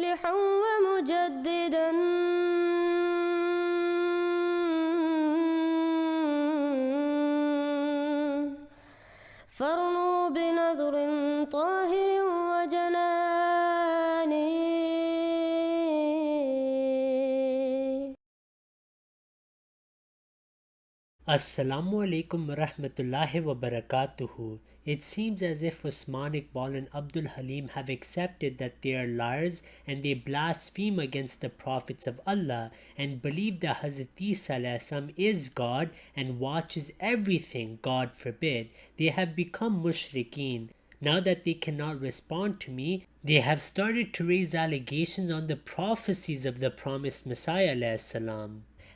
مصلحا ومجددا فارنوا بنظر Tahir وجنان. Assalamu alaikum warahmatullahi wabarakatuh. It seems as if Usman Iqbal and Abdul Halim have accepted that they are liars and they blaspheme against the prophets of Allah and believe that Hazrat Isa alayhi salam is God and watches everything. God forbid. They have become mushrikeen. Now that they cannot respond to me, they have started to raise allegations on the prophecies of the promised Messiah alayhi salam.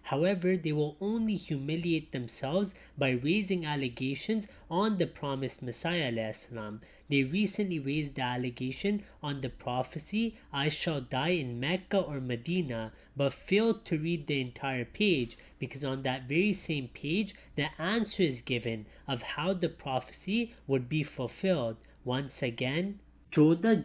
However, they will only humiliate themselves by raising allegations on the promised Messiah alayhi salam. They recently raised the allegation on the prophecy, I shall die in Mecca or Medina, but failed to read the entire page because on that very same page, the answer is given of how the prophecy would be fulfilled. Once again, 14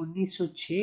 1906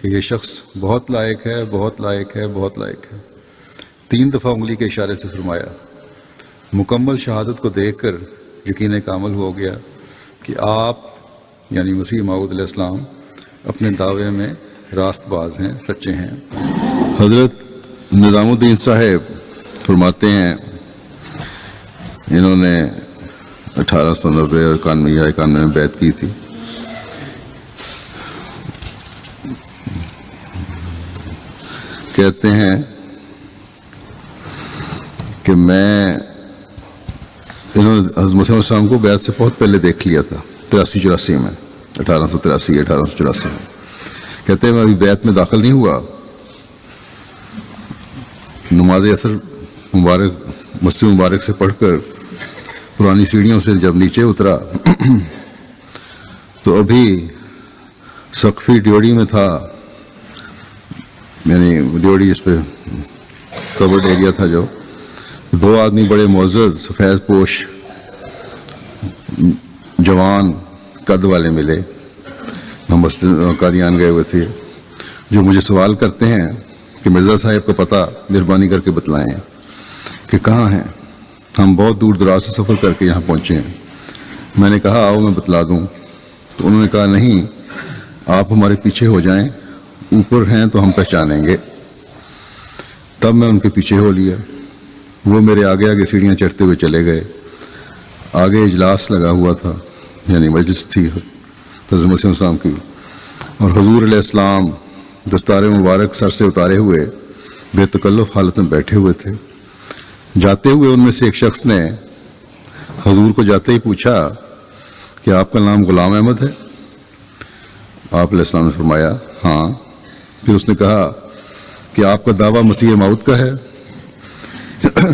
کہ یہ شخص بہت لائق ہے، بہت لائق ہے، بہت لائق ہے۔ 3 دفعہ انگلی کے اشارے سے فرمایا۔ مکمل شہادت کو دیکھ کر یقین کامل ہو گیا کہ آپ یعنی مسیح موعود علیہ السلام اپنے دعوے میں راست باز ہیں، سچے ہیں۔ حضرت نظام الدین صاحب فرماتے ہیں، انہوں نے 1890 اور 91 یا 91 میں بیعت کی تھی۔ کہتے ہیں کہ انہوں نے حضرت مسیح علیہ السلام کو بیعت سے بہت پہلے دیکھ لیا تھا، 83-84 میں، 1883-1884 میں۔ کہتے ہیں میں ابھی بیعت میں داخل نہیں ہوا، نماز عصر مبارک مسجد مبارک سے پڑھ کر پرانی سیڑھیوں سے جب نیچے اترا تو ابھی سقفی ڈیوڑی میں تھا، یعنی ڈیوڑی اس پہ کورڈ ایریا تھا، جو 2 آدمی بڑے معزز سفید پوش جوان قد والے ملے، ہم قادیان گئے ہوئے تھے، جو مجھے سوال کرتے ہیں کہ مرزا صاحب کا پتہ مہربانی کر کے بتلائیں کہ کہاں ہیں، ہم بہت دور دراز سے سفر کر کے یہاں پہنچے ہیں۔ میں نے کہا آؤ میں بتلا دوں، تو انہوں نے کہا نہیں، آپ ہمارے پیچھے ہو جائیں، اوپر ہیں تو ہم پہچانیں گے۔ تب میں ان کے پیچھے ہو لیا، وہ میرے آگے آگے سیڑھیاں چڑھتے ہوئے چلے گئے۔ آگے اجلاس لگا ہوا تھا، یعنی مجلس تھی حضرت مسیح علیہ السلام کی، اور حضور علیہ السلام دستار مبارک سر سے اتارے ہوئے بے تکلف حالت میں بیٹھے ہوئے تھے۔ جاتے ہوئے ان میں سے ایک شخص نے حضور کو جاتے ہی پوچھا کہ آپ کا نام غلام احمد ہے؟ آپ علیہ السلام نے فرمایا ہاں۔ پھر اس نے کہا کہ آپ کا دعویٰ مسیح موعود کا ہے؟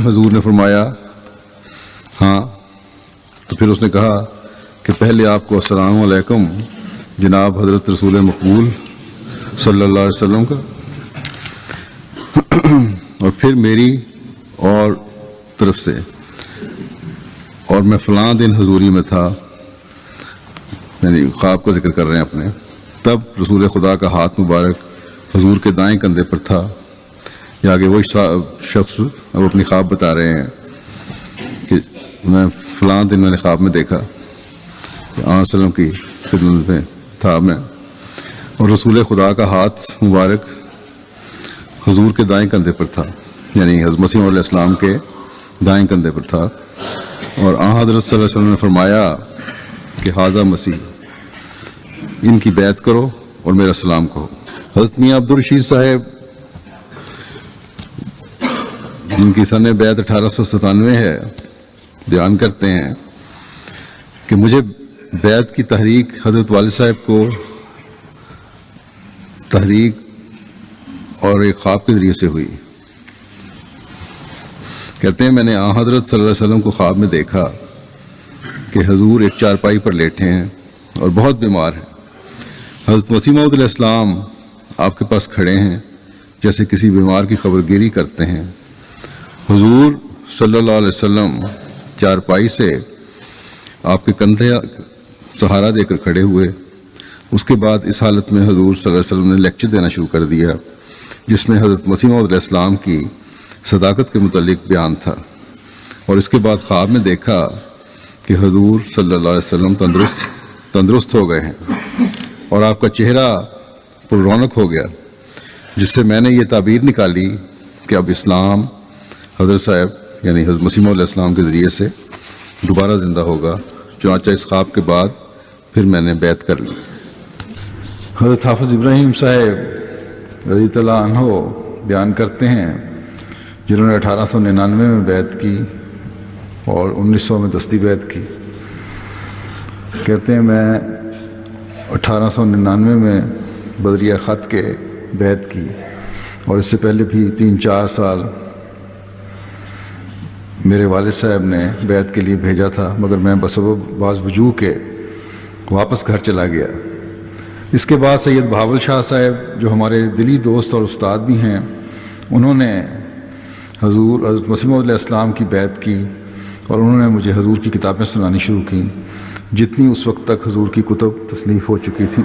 حضور نے فرمایا ہاں۔ تو پھر اس نے کہا کہ پہلے آپ کو السلام علیکم جناب حضرت رسول مقبول صلی اللہ علیہ وسلم کا، اور پھر میری اور طرف سے، اور میں فلاں دن حضوری میں تھا، یعنی خواب کا ذکر کر رہے ہیں اپنے۔ تب رسول خدا کا ہاتھ مبارک حضور کے دائیں کندھے پر تھا۔ یہ آگے وہی شخص اب اپنی خواب بتا رہے ہیں کہ میں فلاں دن میں نے خواب میں دیکھا کہ آن وسلم کی خدمت میں تھا میں، اور رسول خدا کا ہاتھ مبارک حضور کے دائیں کندھے پر تھا، یعنی حضرت مسیح علیہ السلام کے دائیں کندھے پر تھا، اور آن حضرت صلی اللہ علیہ وسلم نے فرمایا کہ حاضہ مسیح، ان کی بیعت کرو اور میرا سلام کہو۔ حضرت میاں عبدالرشید صاحب، جن کی سن بیعت 1897 ہے، بیان کرتے ہیں کہ مجھے بیعت کی تحریک حضرت والد صاحب کو تحریک اور ایک خواب کے ذریعے سے ہوئی۔ کہتے ہیں میں نے آن حضرت صلی اللہ علیہ وسلم کو خواب میں دیکھا کہ حضور ایک چارپائی پر لیٹے ہیں اور بہت بیمار ہیں۔ حضرت مسیح موعود علیہ السلام آپ کے پاس کھڑے ہیں، جیسے کسی بیمار کی خبر گیری کرتے ہیں۔ حضور صلی اللہ علیہ وسلم چارپائی سے آپ کے کندھے سہارا دے کر کھڑے ہوئے۔ اس کے بعد اس حالت میں حضور صلی اللہ علیہ وسلم نے لیکچر دینا شروع کر دیا، جس میں حضرت مسیح موعود علیہ السلام کی صداقت کے متعلق بیان تھا، اور اس کے بعد خواب میں دیکھا کہ حضور صلی اللہ علیہ وسلم تندرست ہو گئے ہیں اور آپ کا چہرہ پر رونق ہو گیا، جس سے میں نے یہ تعبیر نکالی کہ اب اسلام حضرت صاحب یعنی حضرت مسیح موعود علیہ السلام کے ذریعے سے دوبارہ زندہ ہوگا۔ چنانچہ اس خواب کے بعد پھر میں نے بیعت کر لی۔ حضرت حافظ ابراہیم صاحب رضی اللہ عنہ بیان کرتے ہیں، جنہوں نے 1899 میں بیعت کی اور 1900 میں دستی بیعت کی۔ کہتے ہیں میں 1899 میں بدریہ خط کے بیعت کی، اور اس سے پہلے بھی 3-4 سال میرے والد صاحب نے بیعت کے لیے بھیجا تھا، مگر میں بسبب بعض وجوہ کے واپس گھر چلا گیا۔ اس کے بعد سید بہاول شاہ صاحب، جو ہمارے دلی دوست اور استاد بھی ہیں، انہوں نے حضرت مسیح موعود علیہ السلام کی بیعت کی، اور انہوں نے مجھے حضور کی کتابیں سنانی شروع کی، جتنی اس وقت تک حضور کی کتب تصنیف ہو چکی تھیں۔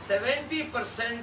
70%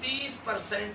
30%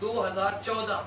2014,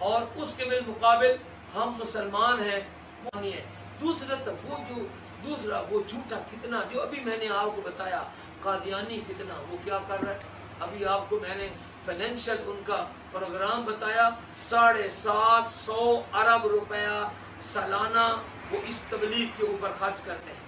اور اس کے بالمقابل ہم مسلمان ہیں وہ نہیں ہے. دوسرا وہ جھوٹا فتنہ جو ابھی میں نے آپ کو بتایا قادیانی فتنہ، وہ کیا کر رہا ہے. ابھی آپ کو میں نے فائنینشل ان کا پروگرام بتایا، 750 ارب روپیہ سالانہ وہ اس تبلیغ کے اوپر خرچ کرتے ہیں.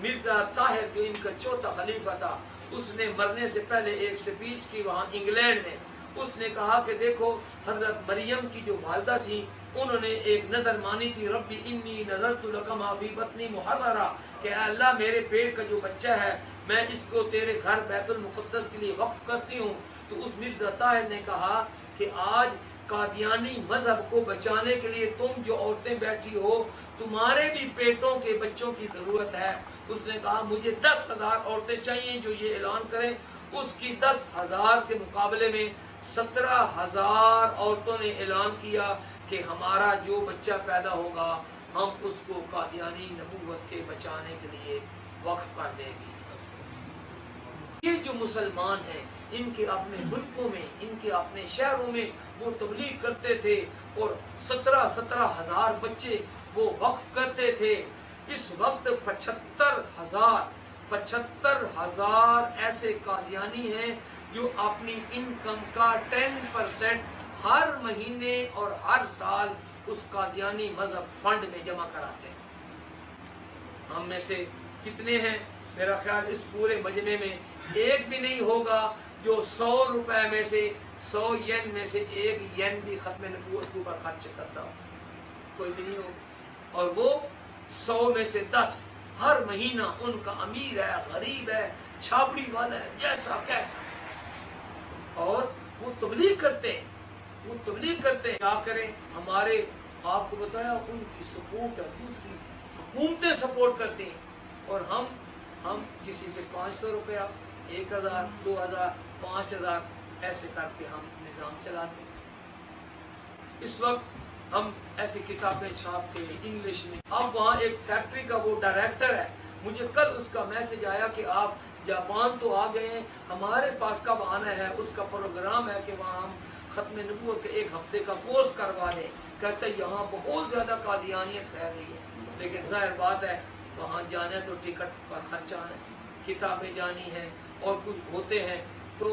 مرزا طاہر جو ان کا چوتھا خلیفہ تھا، اس نے مرنے سے پہلے ایک سپیچ کی وہاں انگلینڈ میں. اس نے کہا کہ دیکھو حضرت مریم کی جو والدہ تھی انہوں نے ایک نظر مانی تھی، ربی انی نظرت لک ما فی بطنی محررا، کہ اے اللہ میرے پیٹ کا جو بچہ ہے میں اس کو تیرے گھر بیت المقدس کے لیے وقف کرتی ہوں. تو اس مرزا طاہر نے کہا کہ آج قادیانی مذہب کو بچانے کے لیے تم جو عورتیں بیٹھی ہو تمہارے بھی پیٹوں کے بچوں کی ضرورت ہے. اس نے کہا مجھے 10,000 عورتیں چاہیے جو یہ اعلان کریں. اس کی 10,000 کے مقابلے میں 17,000 عورتوں نے اعلان کیا کہ ہمارا جو بچہ پیدا ہوگا ہم اس کو قادیانی نبوت کے بچانے کے لیے وقف کر دیں گے. یہ جو مسلمان ہیں ان کے اپنے ملکوں میں، ان کے اپنے شہروں میں وہ تبلیغ کرتے تھے اور 17,000 بچے وہ وقف کرتے تھے. اس وقت 75,000 ایسے قادیانی ہیں جو اپنی انکم کا 10% ہر مہینے اور ہر سال اس قادیانی مذہب فنڈ میں جمع کراتے ہیں. ہم میں سے کتنے ہیں؟ میرا خیال اس پورے مجمع میں ایک بھی نہیں ہوگا جو 100 روپے میں سے 100 ین میں سے 1 ین بھی ختم نبوت کے اوپر خرچ کرتا ہو. کوئی بھی نہیں ہوگا. اور وہ 100 میں سے 10 ہر مہینہ ان کا امیر ہے، غریب ہے، چھاپڑی والا ہے، جیسا کیسا، اور وہ تبلیغ کرتے ہیں. کیا کریں؟ ہمارے آپ کو بتایا ان کی سپورٹ ہے، دوسری حکومتیں سپورٹ کرتی ہیں، اور ہم کسی سے 500 روپیہ، 1,000، 2,000، 5,000 ایسے کر کے ہم نظام چلاتے ہیں. اس وقت ہم ایسی کتابیں چھاپتے ہیں انگلش میں. اب وہاں ایک فیکٹری کا وہ ڈائریکٹر ہے، مجھے کل اس کا میسج آیا کہ آپ جاپان تو آ گئے ہیں، ہمارے پاس کب آنا ہے؟ اس کا پروگرام ہے کہ وہاں ہم ختم نبوت کے 1 ہفتے کا کورس کروا دیں. کہتے یہاں بہت زیادہ قادیانیت پھیل رہی ہے، لیکن ظاہر بات ہے وہاں جانا تو ٹکٹ کا خرچہ ہے، کتابیں جانی ہیں اور کچھ ہوتے ہیں. تو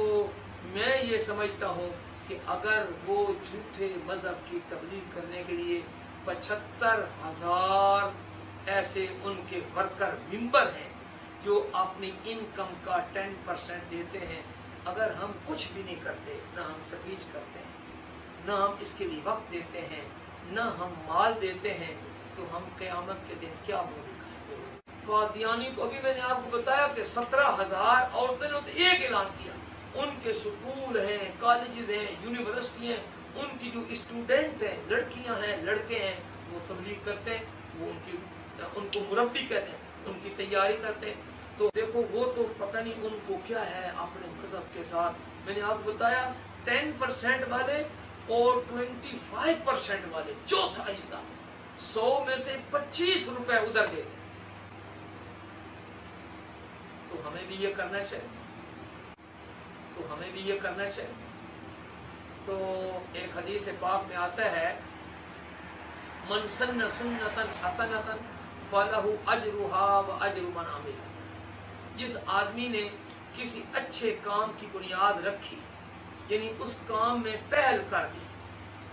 میں یہ سمجھتا ہوں کہ اگر وہ جھوٹے مذہب کی تبلیغ کرنے کے لیے 75,000 ایسے ان کے ورکر ممبر ہیں جو اپنی انکم کا 10% دیتے ہیں، اگر ہم کچھ بھی نہیں کرتے، نہ ہم سپیچ کرتے ہیں، نہ ہم اس کے لیے وقت دیتے ہیں، نہ ہم مال دیتے ہیں، تو ہم قیامت کے دن کیا منہ دکھائیں گے؟ قادیانی کو ابھی میں نے آپ کو بتایا کہ 17,000 عورتوں نے تو ایک اعلان کیا. ان کے سکول ہیں، کالجز ہیں، یونیورسٹی ہیں، ان کی جو اسٹوڈنٹ ہیں، لڑکیاں ہیں، لڑکے ہیں، وہ تبلیغ کرتے ہیں، وہ ان کو مربی کہتے ہیں، ان کی تیاری کرتے ہیں. تو دیکھو وہ تو پتہ نہیں ان کو کیا ہے اپنے مذہب کے ساتھ. میں نے آپ کو بتایا 10% والے اور 25% والے، چوتھا حصہ 100 میں سے 25 روپے ادھر دے دیں. تو ہمیں بھی یہ کرنا چاہیے. تو ایک حدیث پاک میں آتا ہے من سن سنتا حسنتا فلہ اجرھا واجر من عمل. جس آدمی نے کسی اچھے کام کی بنیاد رکھی، یعنی اس کام میں پہل کر دی،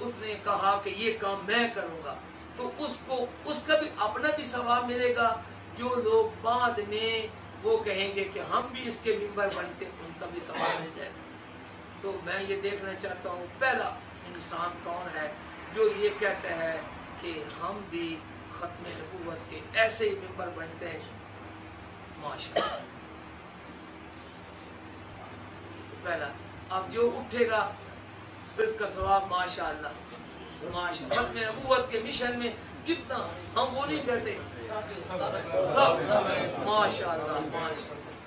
اس نے کہا کہ یہ کام میں کروں گا، تو اس کا بھی اپنا بھی ثواب ملے گا. جو لوگ بعد میں وہ کہیں گے کہ ہم بھی اس کے ممبر بنتے، ان کا بھی ثواب مل جائے گا. تو میں یہ دیکھنا چاہتا ہوں پہلا انسان کون ہے جو یہ کہتا ہے کہ ہم بھی ختم نبوت کے ایسے ہی ممبر بنتے ہیں. ماشاءاللہ. پہلا اب جو اٹھے گا اس کا ثواب ماشاءاللہ. ختم نبوت کے مشن میں کتنا ہم وہ نہیں کرتے سب ماشاءاللہ.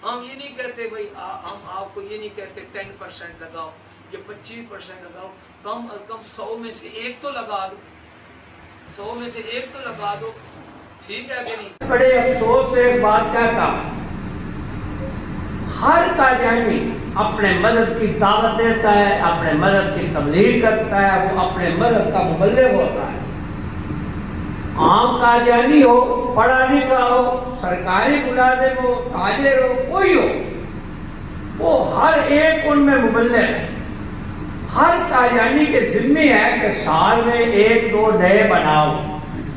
ہم یہ نہیں کہتے بھائی، ہم آپ کو یہ نہیں کہتے 10% لگاؤ یا 25% لگاؤ، کم از کم 100 میں سے 1 تو لگا دو، 100 میں سے 1 تو لگا دو. ٹھیک ہے کہ نہیں؟ بڑے افسوس سے ایک بات کہتا ہوں، ہر قادیانی اپنے مذہب کی دعوت دیتا ہے، اپنے مذہب کی تبلیغ کرتا ہے وہ اپنے مذہب کا مبلغ ہوتا ہے. عام قادیانی ہو، پڑھا لکھا ہو، سرکاری ملازم ہو، تاجر ہو، کوئی ہو، وہ ہر ایک ان میں مبلغ ہے. ہر قادیانی کے ذمہ ہے کہ سال میں 1-2 نئے بناؤ،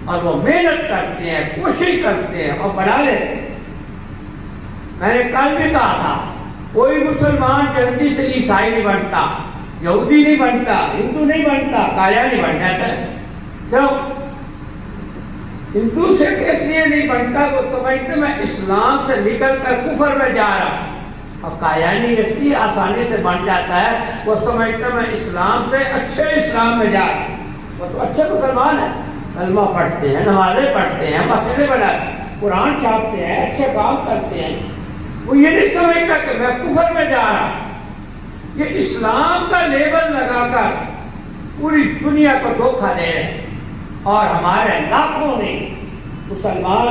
اور وہ محنت کرتے ہیں، کوشش کرتے ہیں اور بنا لیتے ہیں. میں نے کل بھی کہا تھا کوئی مسلمان جلدی سے عیسائی نہیں بنتا، یہودی نہیں بنتا، ہندو نہیں بنتا، قادیانی بن جاتا ہے. جب ہندو سے اس لیے نہیں بنتا وہ سمجھتے میں اسلام سے نکل کر کفر میں جا رہا ہوں، اور قادیانی اس لیے آسانی سے بن جاتا ہے وہ سمجھتا میں اسلام سے اچھے اسلام میں جا رہا ہوں. وہ تو اچھے مسلمان ہیں، کلمہ پڑھتے ہیں، نمازیں پڑھتے ہیں، مسجدیں بناتے ہیں، قرآن چھاپتے ہیں، اچھے کام کرتے ہیں. وہ یہ نہیں سمجھتا کہ میں کفر میں جا رہا ہوں. یہ اسلام کا لیبل لگا کر پوری دنیا کو دھوکہ دے رہے ہیں، اور ہمارے لاکھوں نے مسلمان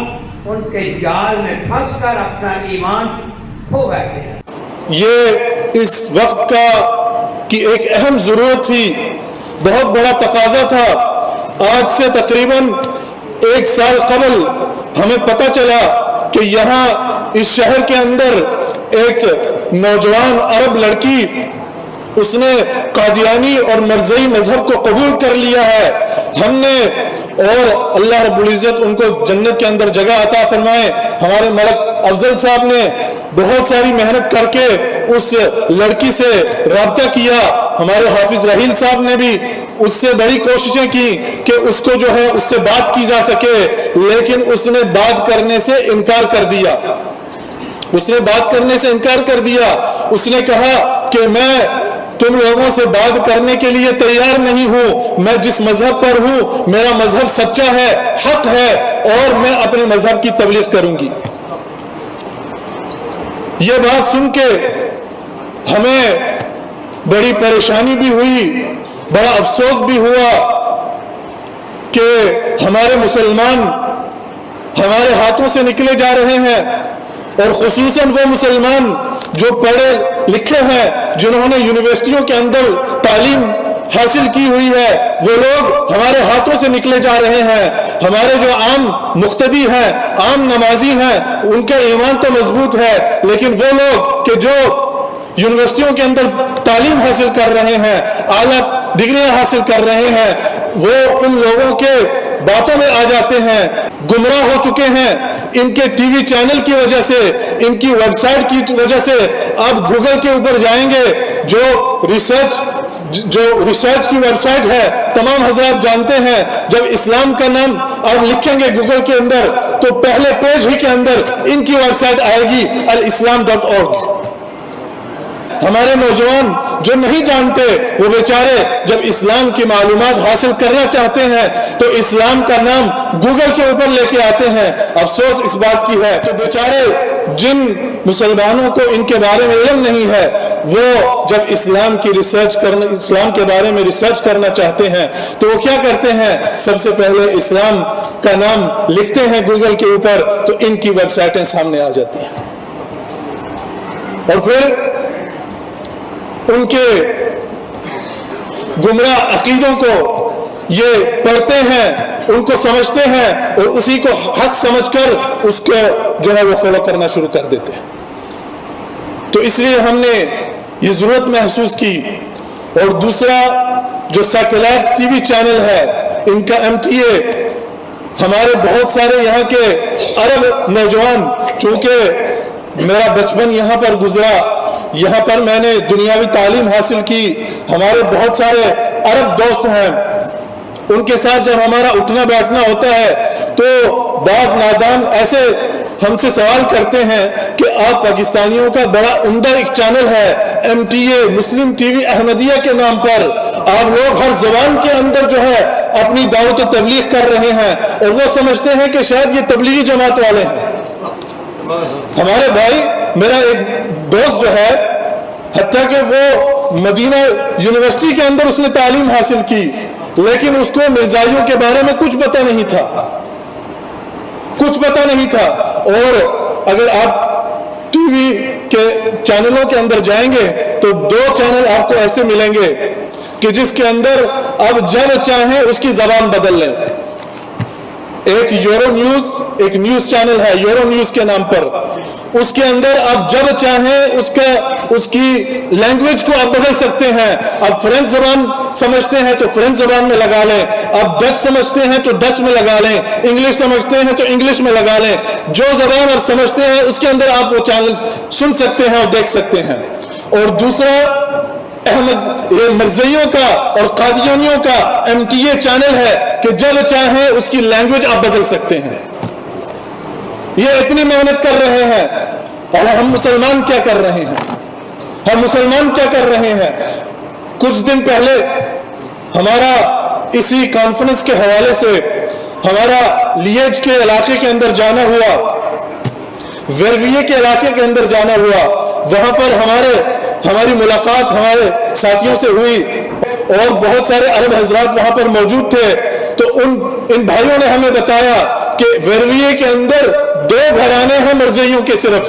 ان کے جال میں پھنس کر اپنا ایمان کھو بیٹھے ہیں. یہ اس وقت کا کی ایک اہم ضرورت تھی، بہت بڑا تقاضا تھا. آج سے تقریباً 1 سال قبل ہمیں پتہ چلا کہ یہاں اس شہر کے اندر ایک نوجوان عرب لڑکی، اس نے قادیانی اور مرزئی مذہب کو قبول کر لیا ہے. ہم نے، اور اللہ رب العزت ان کو جنت کے اندر جگہ عطا فرمائے، ہمارے ملک افضل صاحب نے بہت ساری محنت کر کے اس لڑکی سے رابطہ کیا. ہمارے حافظ رحیل صاحب نے بھی اس سے بڑی کوششیں کی کہ اس کو جو ہے اس سے بات کی جا سکے، لیکن اس نے بات کرنے سے انکار کر دیا. اس نے بات کرنے سے انکار کر دیا. اس نے کہا کہ میں تم لوگوں سے بات کرنے کے لیے تیار نہیں ہوں، میں جس مذہب پر ہوں میرا مذہب سچا ہے، حق ہے، اور میں اپنے مذہب کی تبلیغ کروں گی. یہ بات سن کے ہمیں بڑی پریشانی بھی ہوئی، بڑا افسوس بھی ہوا کہ ہمارے مسلمان ہمارے ہاتھوں سے نکلے جا رہے ہیں، اور خصوصاً وہ مسلمان جو پڑھے لکھے ہیں، جنہوں نے یونیورسٹیوں کے اندر تعلیم حاصل کی ہوئی ہے، وہ لوگ ہمارے ہاتھوں سے نکلے جا رہے ہیں. ہمارے جو عام مقتدی ہیں، عام نمازی ہیں، ان کا ایمان تو مضبوط ہے، لیکن وہ لوگ کہ جو یونیورسٹیوں کے اندر تعلیم حاصل کر رہے ہیں، اعلیٰ ڈگریاں حاصل کر رہے ہیں، وہ ان لوگوں کے باتوں میں آ جاتے ہیں، گمراہ ہو چکے ہیں. ان کے ٹی وی چینل کی وجہ سے، ان کی ویب سائٹ کی وجہ سے. آپ گوگل کے اوپر جائیں گے، جو ریسرچ کی ویب سائٹ ہے، تمام حضرات جانتے ہیں، جب اسلام کا نام آپ لکھیں گے گوگل کے اندر تو پہلے پیج ہی کے اندر ان کی ویب سائٹ آئے گی alislam.org. ہمارے نوجوان جو نہیں جانتے، وہ بیچارے جب اسلام کی معلومات حاصل کرنا چاہتے ہیں تو اسلام کا نام گوگل کے اوپر لے کے آتے ہیں. افسوس اس بات کی ہے کہ بیچارے جن مسلمانوں کو ان کے بارے میں علم نہیں ہے، وہ جب اسلام کے بارے میں ریسرچ کرنا چاہتے ہیں تو وہ کیا کرتے ہیں؟ سب سے پہلے اسلام کا نام لکھتے ہیں گوگل کے اوپر تو ان کی ویب سائٹیں سامنے آ جاتی ہیں، اور پھر ان کے گمراہ عقیدوں کو یہ پڑھتے ہیں، ان کو سمجھتے ہیں، اور اسی کو حق سمجھ کر اس کو جو ہے وہ فالو کرنا شروع کر دیتے ہیں. تو اس لیے ہم نے یہ ضرورت محسوس کی. اور دوسرا جو سیٹلائٹ ٹی وی چینل ہے، ان کا MTA، ہمارے بہت سارے یہاں کے عرب نوجوان، چونکہ میرا بچپن یہاں پر گزرا، یہاں پر میں نے دنیاوی تعلیم حاصل کی، ہمارے بہت سارے عرب دوست ہیں، ان کے ساتھ جب ہمارا اٹھنا بیٹھنا ہوتا ہے تو بعض نادان ایسے ہم سے سوال کرتے ہیں کہ آپ پاکستانیوں کا بڑا عمدہ ایک چینل ہے MTA، مسلم ٹی وی احمدیہ کے نام پر، آپ لوگ ہر زبان کے اندر جو ہے اپنی دعوت و تبلیغ کر رہے ہیں، اور وہ سمجھتے ہیں کہ شاید یہ تبلیغی جماعت والے ہیں. ہمارے بھائی، میرا ایک دوست جو ہے، حتیٰ کہ وہ مدینہ یونیورسٹی کے اندر اس نے تعلیم حاصل کی، لیکن اس کو مرزائیوں کے بارے میں کچھ پتہ نہیں تھا، کچھ پتہ نہیں تھا. اور اگر آپ ٹی وی کے چینلوں کے اندر جائیں گے تو 2 چینل آپ کو ایسے ملیں گے کہ جس کے اندر اب جب چاہیں اس کی زبان بدل لیں. ایک یورو نیوز، ایک نیوز چینل ہے یورو نیوز کے نام پر، اس کے اندر اب جب چاہیں اس کی لینگویج کو آپ بدل سکتے ہیں. اب فرینچ زبان سمجھتے ہیں تو فرینچ زبان میں لگا لیں، اب ڈچ سمجھتے ہیں تو ڈچ میں لگا لیں، انگلش سمجھتے ہیں تو انگلش میں لگا لیں. جو زبان آپ سمجھتے ہیں اس کے اندر آپ وہ چینل سن سکتے ہیں اور دیکھ سکتے ہیں. اور دوسرا احمد یہ مرزائیوں کا اور قادیانیوں کا MTA چینل ہے کہ جب چاہیں اس کی لینگویج آپ بدل سکتے ہیں. یہ اتنی محنت کر رہے ہیں اور ہم مسلمان کیا کر رہے ہیں؟ ہم مسلمان کیا کر رہے ہیں؟ کچھ دن پہلے ہمارا اسی کانفرنس کے حوالے سے ہمارا لیج کے علاقے کے اندر جانا ہوا، ویرویے کے علاقے کے اندر جانا ہوا. وہاں پر ہماری ملاقات ہمارے ساتھیوں سے ہوئی اور بہت سارے عرب حضرات وہاں پر موجود تھے. تو ان بھائیوں نے ہمیں بتایا کہ ویرویے کے اندر 2 گھرانے ہیں مرزائیوں کے، صرف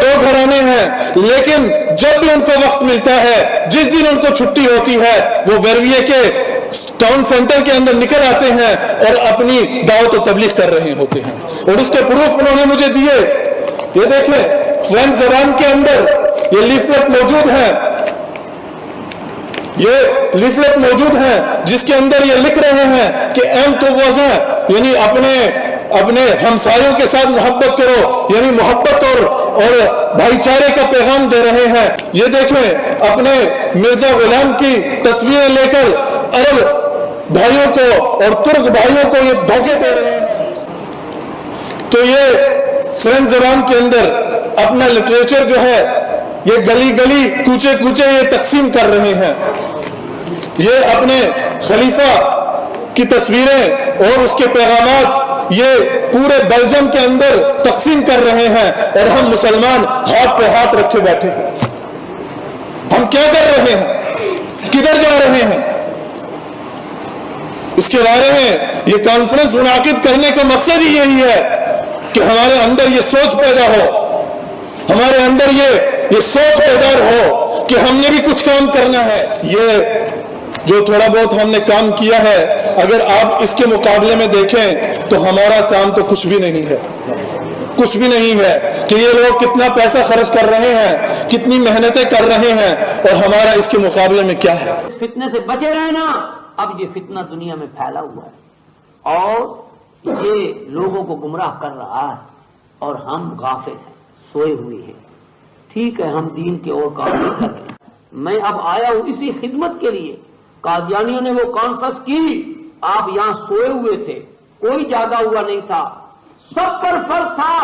2 گھرانے ہیں، لیکن جب بھی ان کو وقت ملتا ہے، جس دن ان کو چھٹی ہوتی ہے، وہ ویرویے کے ٹاؤن سینٹر کے اندر نکل آتے ہیں اور اپنی دعوت و تبلیغ کر رہے ہوتے ہیں. اور اس کے پروف انہوں نے مجھے دیے. یہ دیکھیں فرینچ زبان کے اندر یہ لیفلیٹ موجود ہیں جس کے اندر یہ لکھ رہے ہیں کہ ایم تو وزن یعنی اپنے ہمسایوں کے ساتھ محبت کرو، یعنی محبت اور بھائی چارے کا پیغام دے رہے ہیں. یہ دیکھیں اپنے مرزا غلام کی تصویریں لے کر عرب بھائیوں کو اور ترک بھائیوں کو یہ دھوکے دے رہے ہیں. تو یہ فرینچ زبان کے اندر اپنا لٹریچر جو ہے یہ گلی گلی کوچے کوچے یہ تقسیم کر رہے ہیں. یہ اپنے خلیفہ کی تصویریں اور اس کے پیغامات یہ پورے بیلجیم کے اندر تقسیم کر رہے ہیں اور ہم مسلمان ہاتھ پہ ہاتھ رکھے بیٹھے ہیں. ہم کیا کر رہے ہیں؟ کدھر جا رہے ہیں؟ اس کے بارے میں یہ کانفرنس منعقد کرنے کا مقصد ہی یہی ہے کہ ہمارے اندر یہ سوچ پیدا ہو، ہمارے اندر یہ سوچ پیدا ہو کہ ہم نے بھی کچھ کام کرنا ہے. یہ جو تھوڑا بہت ہم نے کام کیا ہے اگر آپ اس کے مقابلے میں دیکھیں تو ہمارا کام تو کچھ بھی نہیں ہے کہ یہ لوگ کتنا پیسہ خرچ کر رہے ہیں، کتنی محنتیں کر رہے ہیں اور ہمارا اس کے مقابلے میں کیا ہے. فتنے سے بچے رہنا. اب یہ فتنہ دنیا میں پھیلا ہوا ہے اور یہ لوگوں کو گمراہ کر رہا ہے اور ہم غافل ہیں، سوئے ہوئے ہیں. ٹھیک ہے ہم دین کے اور کام نہیں کر رہے. میں اب آیا ہوں اسی خدمت کے لیے. قادیانیوں نے وہ کانفرنس کی، آپ یہاں سوئے ہوئے تھے، کوئی جاگا ہوا نہیں تھا. سب پر فرض تھا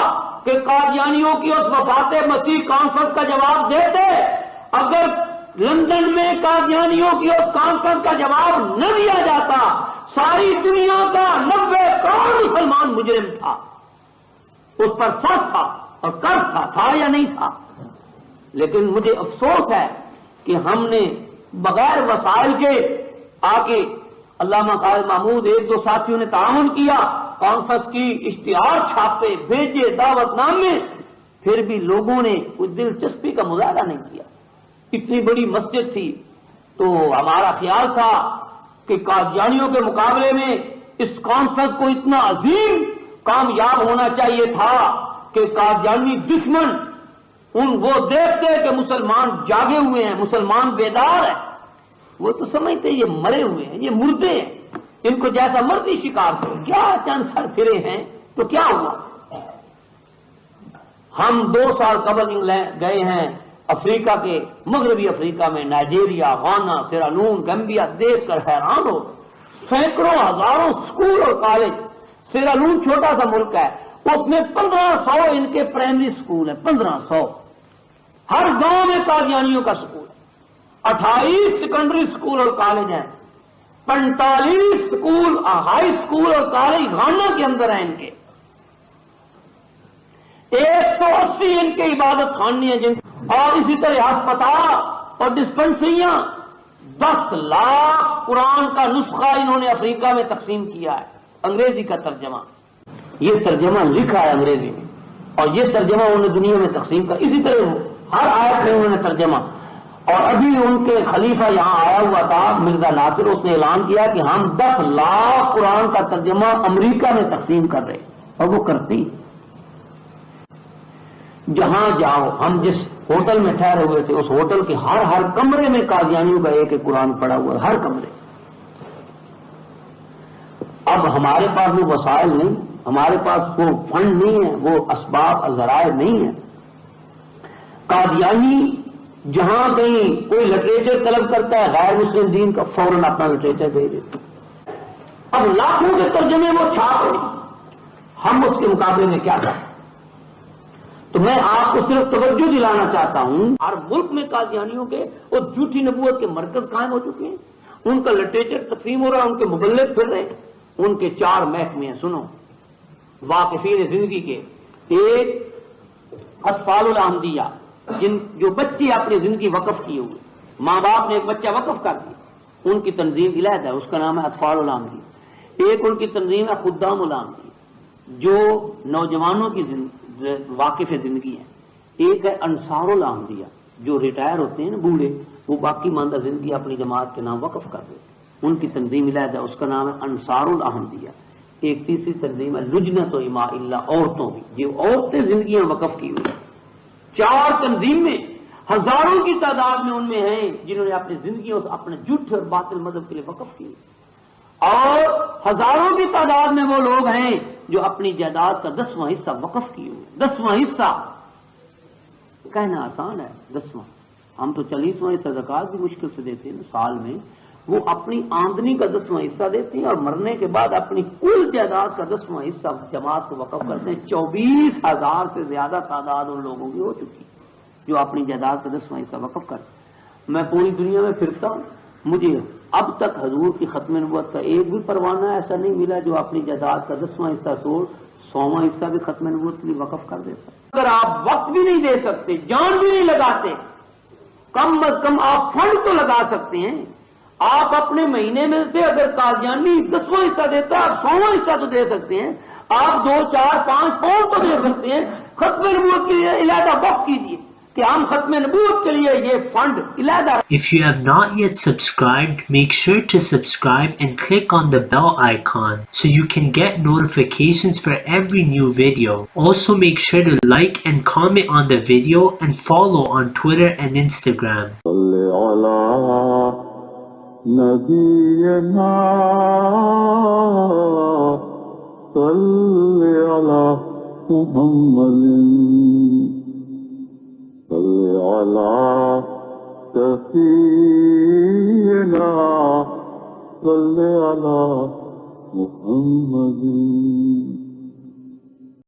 کہ قادیانیوں کی اس وفات مسیح کانفرنس کا جواب دیتے. اگر لندن میں قادیانیوں کی اس کانفرنس کا جواب نہ دیا جاتا ساری دنیا کا 90 کروڑ مسلمان مجرم تھا. اس پر فرض تھا اور قرض تھا یا نہیں تھا. لیکن مجھے افسوس ہے کہ ہم نے بغیر وسائل کے آکے علامہ قائد محمود 1-2 ساتھیوں نے تعاون کیا، کانفرنس کی اشتہار چھاپے بھیجے دعوت نامے، پھر بھی لوگوں نے کوئی دلچسپی کا مظاہرہ نہیں کیا. اتنی بڑی مسجد تھی تو ہمارا خیال تھا کہ قادیانیوں کے مقابلے میں اس کانفرنس کو اتنا عظیم کامیاب ہونا چاہیے تھا کہ قادیانی دشمن وہ دیکھتے کہ مسلمان جاگے ہوئے ہیں، مسلمان بیدار ہیں. وہ تو سمجھتے یہ مرے ہوئے ہیں، یہ مردے ہیں، ان کو جیسا مرضی شکار کرو، کیا چند سر پھرے ہیں تو کیا ہوا. ہم 2 سال قبل انگلینڈ گئے ہیں افریقہ کے مغربی افریقہ میں، نائجیریا، غانا، سیرالون، گمبیا، دیکھ کر حیران ہو. سینکڑوں ہزاروں سکول اور کالج. سیرالون چھوٹا سا ملک ہے، اس میں 1500 ان کے پرائمری سکول ہیں. 1500 ہر گاؤں میں قادیانیوں کا سکول ہے. 28 سیکنڈری سکول اور کالج ہیں. 45 سکول ہائی سکول اور کالج غانا کے اندر ہیں ان کے. 180 ان کے عبادت خانے ہیں اور اسی طرح ہسپتال اور ڈسپنسریاں. 10 لاکھ قرآن کا نسخہ انہوں نے افریقہ میں تقسیم کیا ہے. انگریزی کا ترجمہ، یہ ترجمہ لکھا ہے انگریزی میں اور یہ ترجمہ انہوں نے دنیا میں تقسیم کیا. اسی طرح ہر آیت میں انہوں نے ترجمہ. اور ابھی ان کے خلیفہ یہاں آیا ہوا تھا مرزا ناصر، اس نے اعلان کیا کہ ہم 10 لاکھ قرآن کا ترجمہ امریکہ میں تقسیم کر رہے ہیں، اور وہ کرتی۔ جہاں جاؤ، ہم جس ہوٹل میں ٹھہرے ہوئے تھے اس ہوٹل کے ہر کمرے میں قادیانیوں کا ایک قرآن پڑا ہوا ہے، ہر کمرے۔ اب ہمارے پاس وہ وسائل نہیں، ہمارے پاس وہ فنڈ نہیں ہے، وہ اسباب ذرائع نہیں ہے۔ قادیانی جہاں کہیں کوئی لٹریچر طلب کرتا ہے غیر مسلم دین کا، فوراً اپنا لٹریچر دے دیتے۔ اب لاکھوں کے ترجمے وہ چھاپ رہی، ہم اس کے مقابلے میں کیا کریں؟ تو میں آپ کو صرف توجہ دلانا چاہتا ہوں، ہر ملک میں قادیانیوں کے اور جھوٹی نبوت کے مرکز قائم ہو چکے ہیں، ان کا لٹریچر تقسیم ہو رہا ہے، ان کے مبلغ پھر رہے ہیں۔ ان کے 4 محکمے ہیں، سنو، واقفین زندگی کے۔ ایک اطفال الاحمدیہ، جو بچے اپنی زندگی وقف کیے ہوئے، ماں باپ نے ایک بچہ وقف کر دیا، ان کی تنظیم علیحدہ ہے، اس کا نام ہے اطفال الاحمدیہ۔ ایک ان کی تنظیم ہے خدام الاحمدیہ، جو نوجوانوں کی واقف زندگی ہے۔ ایک ہے انصار الاحمدیہ، جو ریٹائر ہوتے ہیں نا بوڑھے، وہ باقی ماندہ زندگی اپنی جماعت کے نام وقف کر دیتے، ان کی تنظیم علیحدہ، اس کا نام ہے انصار الاحمدیہ۔ ایک تیسری تنظیم ہے لجنت و اماء اللہ، عورتوں کی، جو عورتیں زندگیاں وقف کی ہوئی۔ 4 تنظیمیں ہزاروں کی تعداد میں ان میں ہیں جنہوں نے اپنی زندگیوں سے اپنے جھوٹ اور باطل مذہب کے لیے وقف کی، اور ہزاروں کی تعداد میں وہ لوگ ہیں جو اپنی جائیداد کا 10واں حصہ وقف کیے ہوئے۔ 10واں حصہ کہنا آسان ہے، 10واں، ہم تو 40واں حصہ زکات بھی مشکل سے دیتے ہیں سال میں، وہ اپنی آمدنی کا 10واں حصہ دیتے ہیں، اور مرنے کے بعد اپنی کل جائیداد کا 10واں حصہ جماعت کو وقف کرتے ہیں۔ 24,000 سے زیادہ تعداد ان لوگوں کی ہو چکی جو اپنی جائیداد کا 10واں حصہ وقف کرتے۔ میں پوری دنیا میں پھرتا ہوں، مجھے اب تک حضور کی ختم نبوت کا ایک بھی پروانہ ایسا نہیں ملا جو اپنی جائیداد کا 10واں حصہ چھوڑ 100واں حصہ بھی ختم نبوت کے لیے وقف کر دیتا۔ اگر آپ وقت بھی نہیں دے سکتے، جان بھی نہیں لگاتے، کم از کم آپ فنڈ تو لگا سکتے ہیں۔ آپ اپنے مہینے میں سے اگر قادیانی 10واں حصہ دیتا ہے، آپ 100واں حصہ تو دے سکتے ہیں، آپ 2، 4، 5 پاؤنڈ تو دے سکتے ہیں۔ ختم نبوت کے لیے علیحدہ وقت کیجیے کہ ہم ختم نبوت کے لیے یہ فنڈ علیحدہ۔ If you have not yet subscribed, make sure to subscribe and click on the bell icon so you can get notifications for every new video. Also make sure to like and comment on the video and follow on Twitter and Instagram. نبينا صل على محمد صل على سفينا صل على محمد